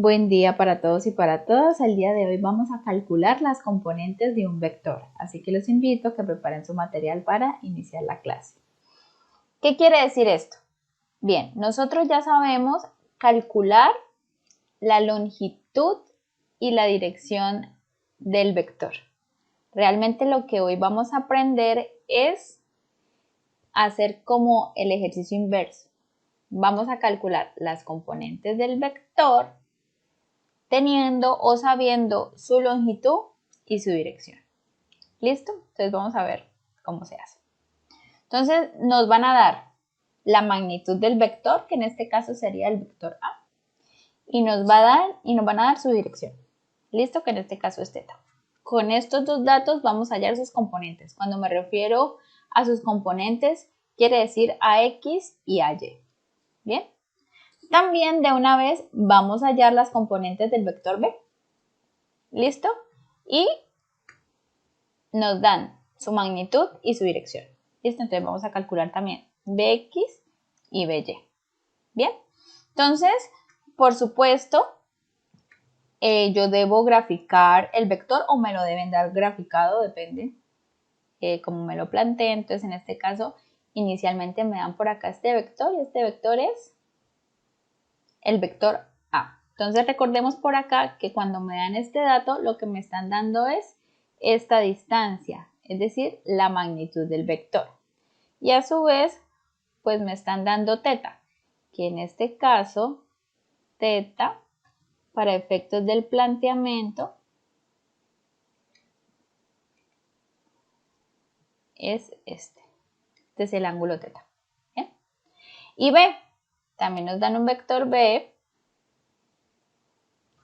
Buen día para todos y para todas. El día de hoy vamos a calcular las componentes de un vector, así que los invito a que preparen su material para iniciar la clase. ¿Qué quiere decir esto? Bien, nosotros ya sabemos calcular la longitud y la dirección del vector. Realmente lo que hoy vamos a aprender es hacer como el ejercicio inverso. Vamos a calcular las componentes del vector teniendo o sabiendo su longitud y su dirección. ¿Listo? Entonces vamos a ver cómo se hace. Entonces nos van a dar la magnitud del vector, que en este caso sería el vector A, y nos van a dar su dirección. ¿Listo? Que en este caso es θ. Con estos dos datos vamos a hallar sus componentes. Cuando me refiero a sus componentes, quiere decir a X y a Y. ¿Bien? También de una vez vamos a hallar las componentes del vector B. ¿Listo? Y nos dan su magnitud y su dirección. ¿Listo? Entonces vamos a calcular también Bx y By. ¿Bien? Entonces, por supuesto, yo debo graficar el vector o me lo deben dar graficado, depende como me lo plantee. Entonces, en este caso, inicialmente me dan por acá este vector y este vector es el vector A. Entonces recordemos por acá que cuando me dan este dato, lo que me están dando es esta distancia, es decir, la magnitud del vector. Y a su vez, pues me están dando θ, que en este caso, θ, para efectos del planteamiento, es este. Este es el ángulo θ. ¿Bien? Y B, también nos dan un vector B,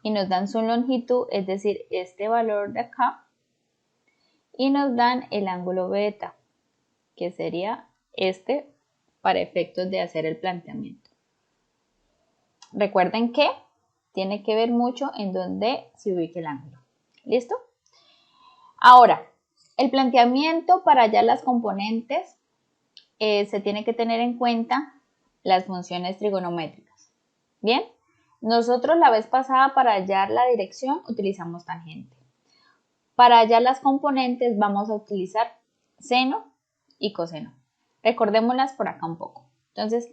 y nos dan su longitud, es decir, este valor de acá, y nos dan el ángulo beta, que sería este para efectos de hacer el planteamiento. Recuerden que tiene que ver mucho en dónde se ubique el ángulo. ¿Listo? Ahora, el planteamiento para hallar las componentes se tiene que tener en cuenta las funciones trigonométricas. Bien, nosotros la vez pasada para hallar la dirección utilizamos tangente. Para hallar las componentes vamos a utilizar seno y coseno. Recordémoslas por acá un poco. Entonces,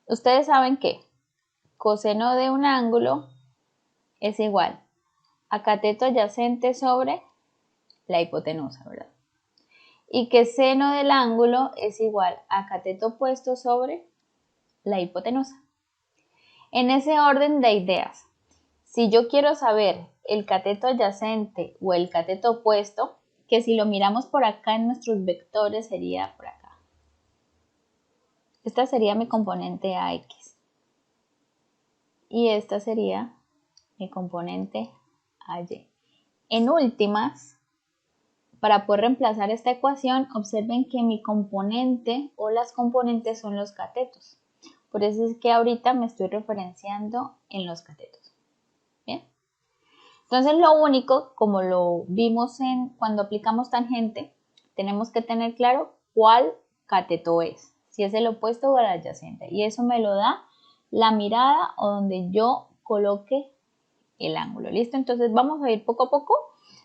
ustedes saben que coseno de un ángulo es igual a cateto adyacente sobre la hipotenusa, ¿verdad? Y que seno del ángulo es igual a cateto opuesto sobre la hipotenusa. En ese orden de ideas, si yo quiero saber el cateto adyacente o el cateto opuesto, que si lo miramos por acá en nuestros vectores sería por acá. Esta sería mi componente AX. Y esta sería mi componente AY. En últimas, para poder reemplazar esta ecuación, observen que mi componente o las componentes son los catetos. Por eso es que ahorita me estoy referenciando en los catetos. ¿Bien? Entonces lo único, como lo vimos cuando aplicamos tangente, tenemos que tener claro cuál cateto es, si es el opuesto o el adyacente. Y eso me lo da la mirada o donde yo coloque el ángulo. ¿Listo? Entonces vamos a ir poco a poco,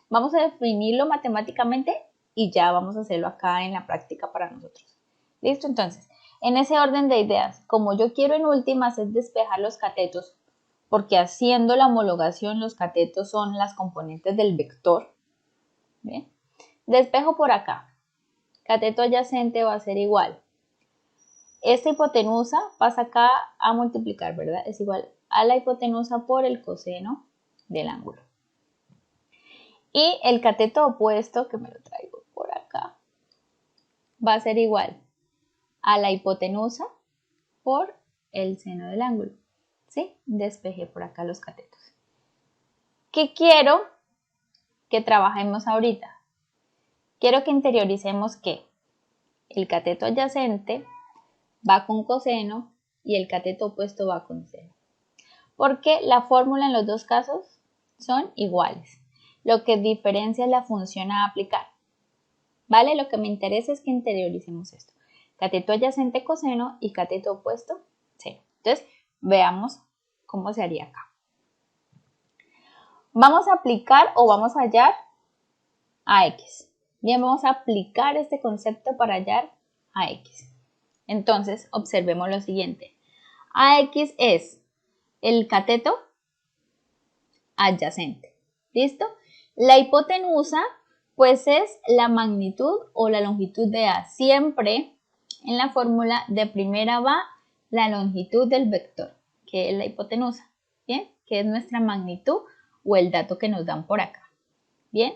vamos a definirlo matemáticamente y ya vamos a hacerlo acá en la práctica para nosotros. ¿Listo? Entonces, en ese orden de ideas, como yo quiero en últimas es despejar los catetos, porque haciendo la homologación los catetos son las componentes del vector. ¿Bien? Despejo por acá. Cateto adyacente va a ser igual. Esta hipotenusa pasa acá a multiplicar, ¿verdad? Es igual a la hipotenusa por el coseno del ángulo. Y el cateto opuesto, que me lo traigo por acá, va a ser igual a la hipotenusa por el seno del ángulo. ¿Sí? Despejé por acá los catetos. ¿Qué quiero que trabajemos ahorita? Quiero que interioricemos que el cateto adyacente va con coseno y el cateto opuesto va con seno. Porque la fórmula en los dos casos son iguales. Lo que diferencia es la función a aplicar. ¿Vale? Lo que me interesa es que interioricemos esto. Cateto adyacente coseno y cateto opuesto seno. Entonces, veamos cómo se haría acá. ¿Vamos a aplicar o vamos a hallar a X? Bien, vamos a aplicar este concepto para hallar a X. Entonces, observemos lo siguiente. AX es el cateto adyacente. ¿Listo? La hipotenusa, pues es la magnitud o la longitud de A. Siempre en la fórmula de primera va la longitud del vector, que es la hipotenusa. ¿Bien? Que es nuestra magnitud o el dato que nos dan por acá. ¿Bien?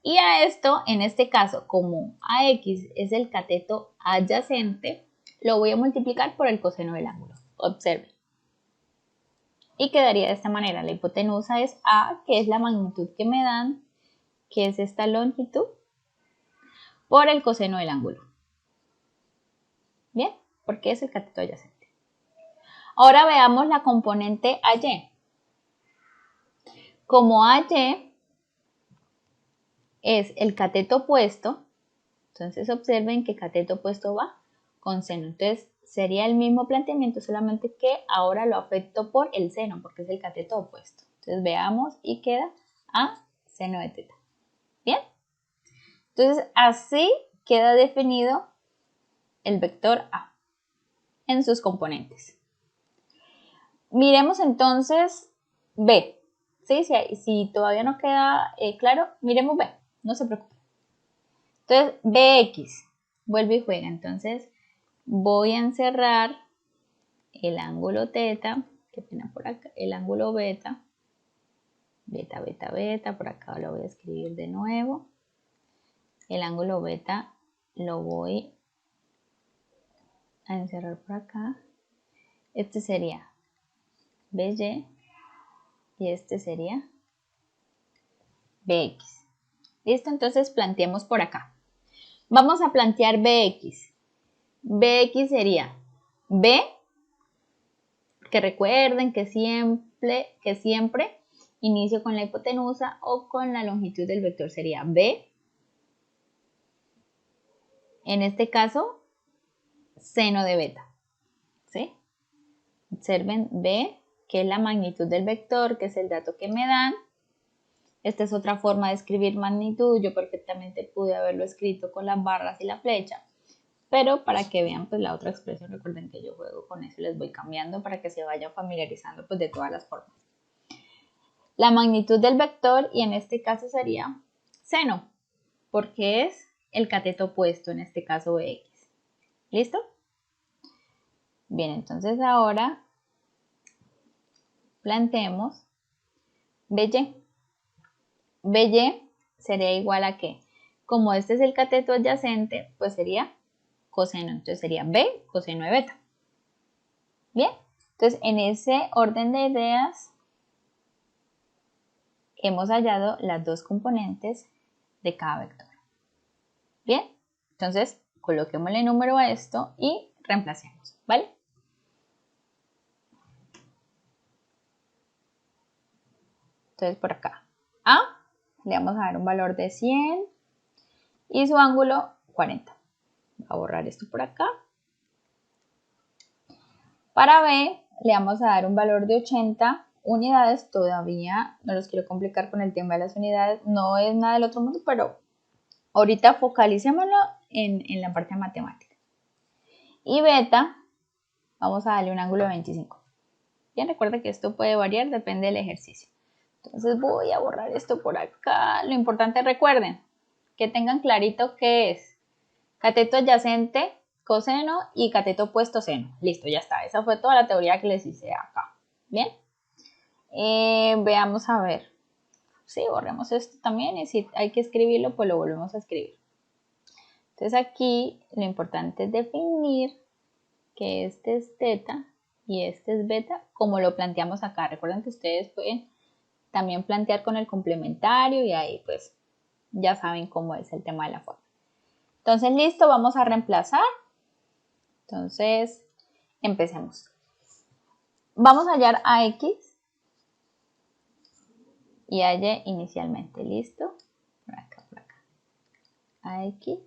Y a esto, en este caso, como AX es el cateto adyacente, lo voy a multiplicar por el coseno del ángulo. Observen. Y quedaría de esta manera. La hipotenusa es A, que es la magnitud que me dan, que es esta longitud, por el coseno del ángulo. ¿Bien? Porque es el cateto adyacente. Ahora veamos la componente AY. Como AY es el cateto opuesto, entonces observen que cateto opuesto va con seno. Entonces sería el mismo planteamiento, solamente que ahora lo afecto por el seno, porque es el cateto opuesto. Entonces veamos y queda A seno de teta. ¿Bien? Entonces así queda definido el vector A en sus componentes. Miremos entonces B. ¿Sí? Si todavía no queda claro, miremos B, no se preocupen. Entonces, BX, vuelve y juega. Entonces, voy a encerrar el ángulo teta, que pena por acá, el ángulo beta, beta, beta, beta, por acá lo voy a escribir de nuevo. El ángulo beta lo voy a encerrar por acá. Este sería BY y este sería BX. ¿Listo? Entonces planteemos por acá. Vamos a plantear BX. BX sería B, que recuerden que siempre inicio con la hipotenusa o con la longitud del vector sería B. En este caso, seno de beta. ¿Sí? Observen B, que es la magnitud del vector, que es el dato que me dan. Esta es otra forma de escribir magnitud. Yo perfectamente pude haberlo escrito con las barras y la flecha. Pero para que vean pues la otra expresión, recuerden que yo juego con eso y les voy cambiando para que se vayan familiarizando pues de todas las formas. La magnitud del vector, y en este caso sería seno, porque es el cateto opuesto, en este caso X. ¿Listo? Bien, entonces ahora planteemos BY. BY sería igual a ¿qué? Como este es el cateto adyacente, pues sería coseno. Entonces sería B coseno de beta. Bien, entonces en ese orden de ideas hemos hallado las dos componentes de cada vector. Bien, entonces coloquémosle número a esto y reemplacemos, ¿vale? Entonces por acá, A, le vamos a dar un valor de 100 y su ángulo 40. Voy a borrar esto por acá. Para B, le vamos a dar un valor de 80 unidades. Todavía no los quiero complicar con el tema de las unidades. No es nada del otro mundo, pero ahorita focalicémoslo en la parte matemática. Y beta, vamos a darle un ángulo de 25. Bien, recuerda que esto puede variar, depende del ejercicio. Entonces voy a borrar esto por acá. Lo importante, recuerden, que tengan clarito qué es cateto adyacente, coseno, y cateto opuesto, seno. Listo, ya está. Esa fue toda la teoría que les hice acá. Bien. Veamos a ver. Sí, borremos esto también y si hay que escribirlo, pues lo volvemos a escribir. Entonces aquí lo importante es definir que este es teta y este es beta, como lo planteamos acá. Recuerden que ustedes pueden también plantear con el complementario y ahí pues ya saben cómo es el tema de la forma. Entonces listo, vamos a reemplazar. Entonces empecemos. Vamos a hallar a X y a Y inicialmente. ¿Listo? Por acá, por acá. A X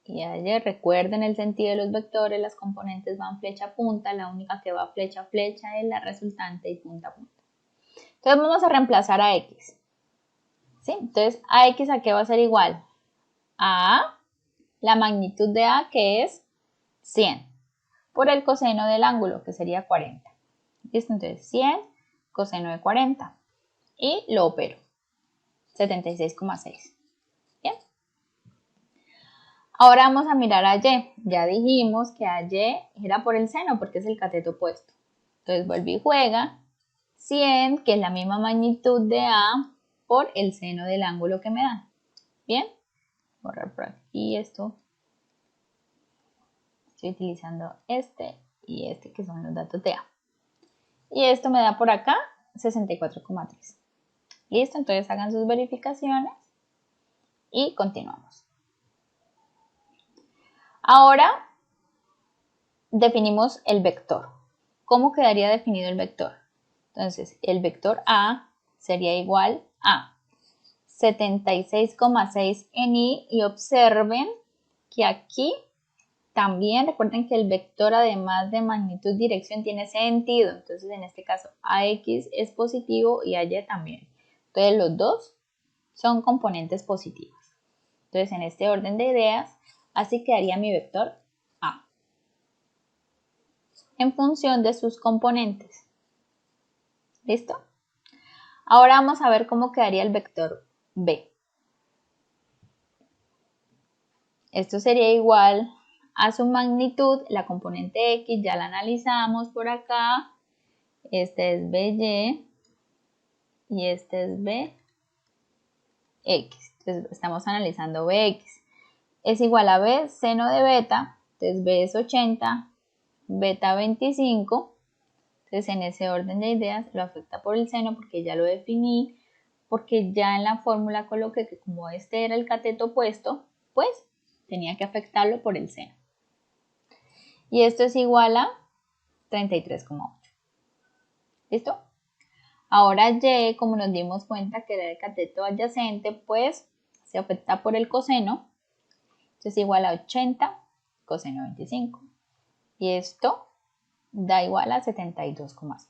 y a Y. Recuerden el sentido de los vectores. Las componentes van flecha a punta. La única que va flecha a flecha es la resultante y punta a punta. Entonces vamos a reemplazar a X. ¿sí? Entonces, AX ¿a qué va a ser igual? A la magnitud de A, que es 100, por el coseno del ángulo, que sería 40. ¿Listo? Entonces, 100 coseno de 40. Y lo opero. 76,6. Bien. Ahora vamos a mirar a Y. Ya dijimos que a Y era por el seno, porque es el cateto opuesto. Entonces, vuelve y juega. 100, que es la misma magnitud de A, por el seno del ángulo que me dan. Bien. Borrar por aquí esto. Estoy utilizando este y este, que son los datos de A. Y esto me da por acá 64,3. Listo, entonces hagan sus verificaciones y continuamos. Ahora definimos el vector. ¿Cómo quedaría definido el vector? Entonces, el vector A sería igual a 76,6 en Y, observen que aquí también recuerden que el vector, además de magnitud, dirección, tiene sentido. Entonces, en este caso, AX es positivo y AY también. Entonces, los dos son componentes positivos. Entonces, en este orden de ideas, así quedaría mi vector A en función de sus componentes. ¿Listo? Ahora vamos a ver cómo quedaría el vector B. Esto sería igual a su magnitud, la componente X ya la analizamos por acá. Este es BY y este es BX. Entonces estamos analizando BX. Es igual a B seno de beta, entonces B es 80, beta 25. Entonces en ese orden de ideas lo afecta por el seno porque ya lo definí, porque ya en la fórmula coloqué que como este era el cateto opuesto, pues tenía que afectarlo por el seno. Y esto es igual a 33,8. ¿Listo? Ahora Y, como nos dimos cuenta que era el cateto adyacente, pues se afecta por el coseno. Entonces es igual a 80 coseno 25. Y esto da igual a 72,5.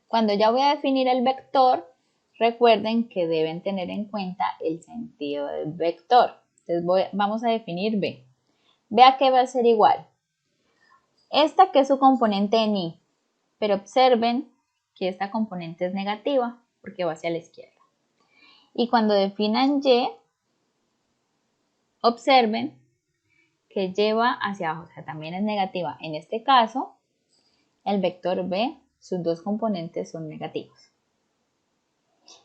Cuando ya voy a definir el vector, recuerden que deben tener en cuenta el sentido del vector. Entonces vamos a definir B. ¿B a qué va a ser igual? Esta que es su componente en Y, pero observen que esta componente es negativa porque va hacia la izquierda. Y cuando definan Y, observen que lleva hacia abajo, o sea, también es negativa. En este caso, el vector B, sus dos componentes son negativos.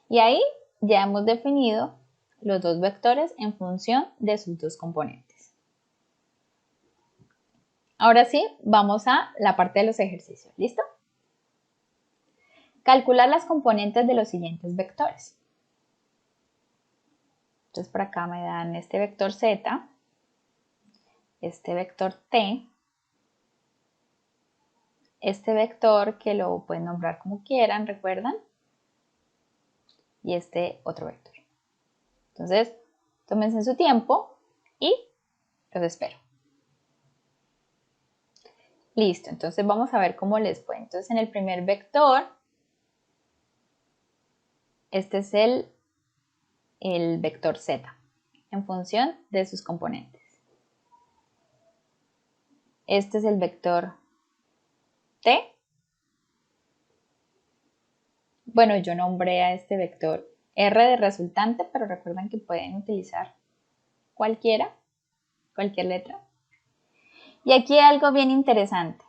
Y ahí ya hemos definido los dos vectores en función de sus dos componentes. Ahora sí, vamos a la parte de los ejercicios. ¿Listo? Calcular las componentes de los siguientes vectores. Entonces por acá me dan este vector Z, este vector T, este vector que lo pueden nombrar como quieran, ¿recuerdan? Y este otro vector. Entonces, tómense su tiempo y los espero. Listo, entonces vamos a ver cómo les fue. Entonces en el primer vector, este es el vector Z en función de sus componentes. Este es el vector T. Bueno, yo nombré a este vector R de resultante, pero recuerden que pueden utilizar cualquier letra. Y aquí hay algo bien interesante.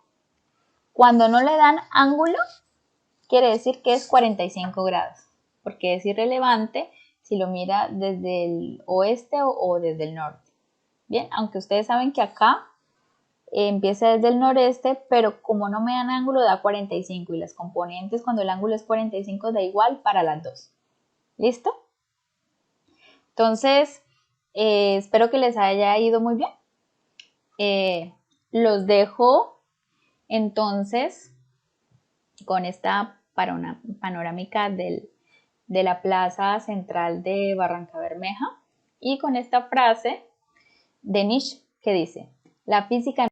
Cuando no le dan ángulo, quiere decir que es 45 grados, porque es irrelevante si lo mira desde el oeste o desde el norte. Bien, aunque ustedes saben que acá empieza desde el noreste, pero como no me dan ángulo da 45 y las componentes cuando el ángulo es 45 da igual para las dos. ¿Listo? Entonces, espero que les haya ido muy bien. Los dejo entonces con esta panorámica de la plaza central de Barrancabermeja y con esta frase de Nietzsche que dice: la física